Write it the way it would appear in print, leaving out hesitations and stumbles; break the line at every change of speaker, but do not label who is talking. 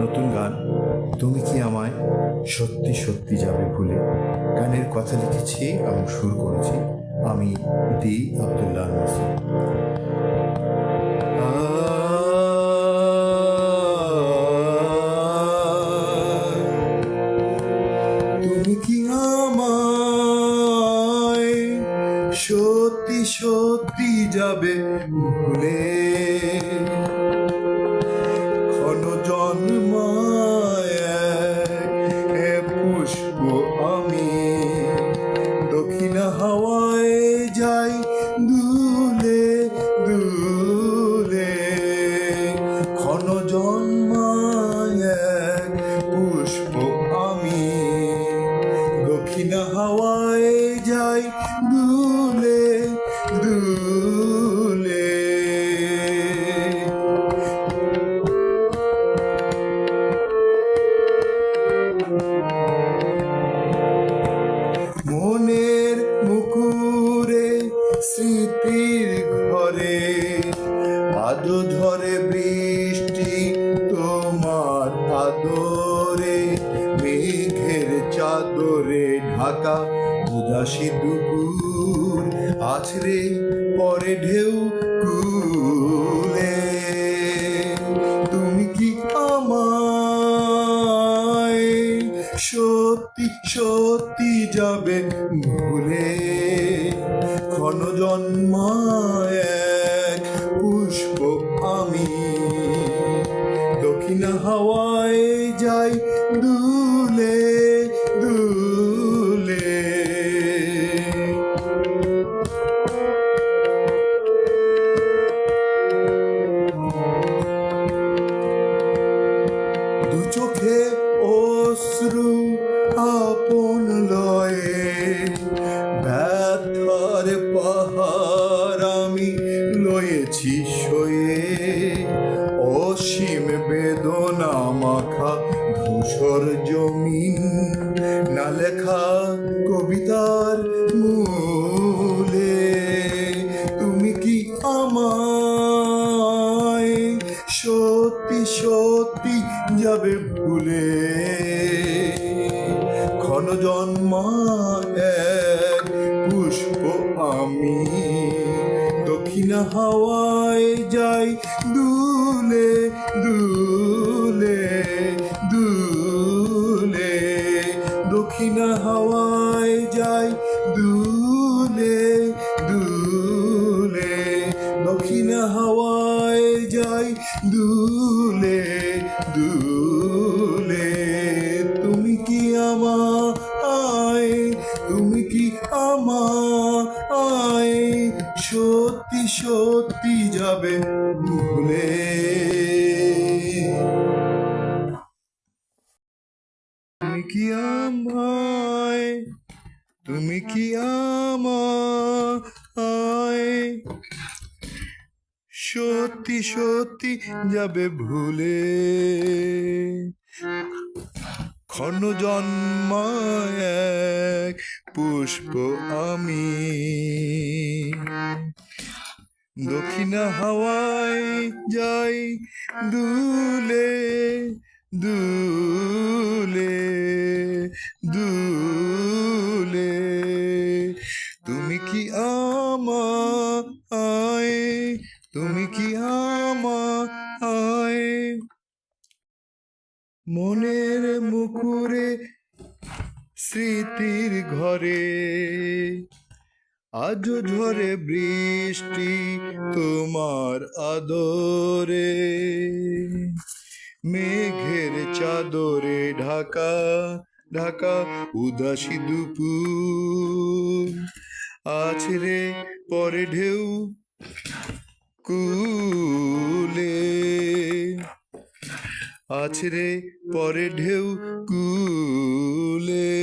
নতুন গান তুমি কি আমায় সত্যি সত্যি যাবে ভুলে। গানের কথা লিখেছি এবং সুর করেছি আমি দি আব্দুল্লাহ নাসির। তুমি কি আমায় সত্যি সত্যি যাবে ভুলে, ক্ষণ জন্মায় এক পুষ্প আমি দক্ষিণ হাওয়ায় যাই দুলে দুলে, ক্ষণ জন্মায় এক পুষ্প আমি দক্ষিণ হাওয়ায় যাই দুলে দুলে। মনের মুকুরে স্মৃতির ঘরে আজও ঝরে বৃষ্টি তোমার আদরে, মেঘের চাদরে ঢাকা উদাসী দুপুর আছড়ে পরে ঢেউ কুলে। তুমি কি আমায় সত্যি সত্যি যাবে ভুলে, ক্ষণ জন্মায় এক পুষ্প আমি দক্ষিণ হাওয়ায় যাই দুলে দুলে। দু চোখে অশ্রু আপন লয়ে ব্যথার পাহাড় আমি লয়েছি সয়ে, অসীম বেদনা মাখা ধূসর জমিন না লেখা কবিতার মূলে। তুমি কি আমায় সত্যি সত্যি যাবে ভুলে, ক্ষণ জন্মায় এক পুষ্প আমি দক্ষিণ হাওয়ায় যাই দুলে দুলে দুলে, দক্ষিণ হাওয়ায় যাই দুলে দুলে, দক্ষিণ হাওয়ায় যাই দুলে দুলে। তুমি কি আমায়, তুমি কি আমায় সত্যি সত্যি যাবে ভুলে। তুমি কি আমায়, তুমি কি আমায় সত্যি সত্যি যাবে ভুলে, ক্ষণ জন্মায় এক পুষ্প আমি দক্ষিণ হাওয়ায় যাই দুলে দুলে দুলে। তুমি কি আমায়, তুমি কি আমায় মনের মুকুরে স্মৃতির ঘরে আজও ঝরে বৃষ্টি তোমার আদরে, মেঘের চাদরে ঢাকা ঢাকা উদাসী দুপুর আছড়ে পরে ঢেউ কুলে, আছড়ে পরে ঢেউ কুলে।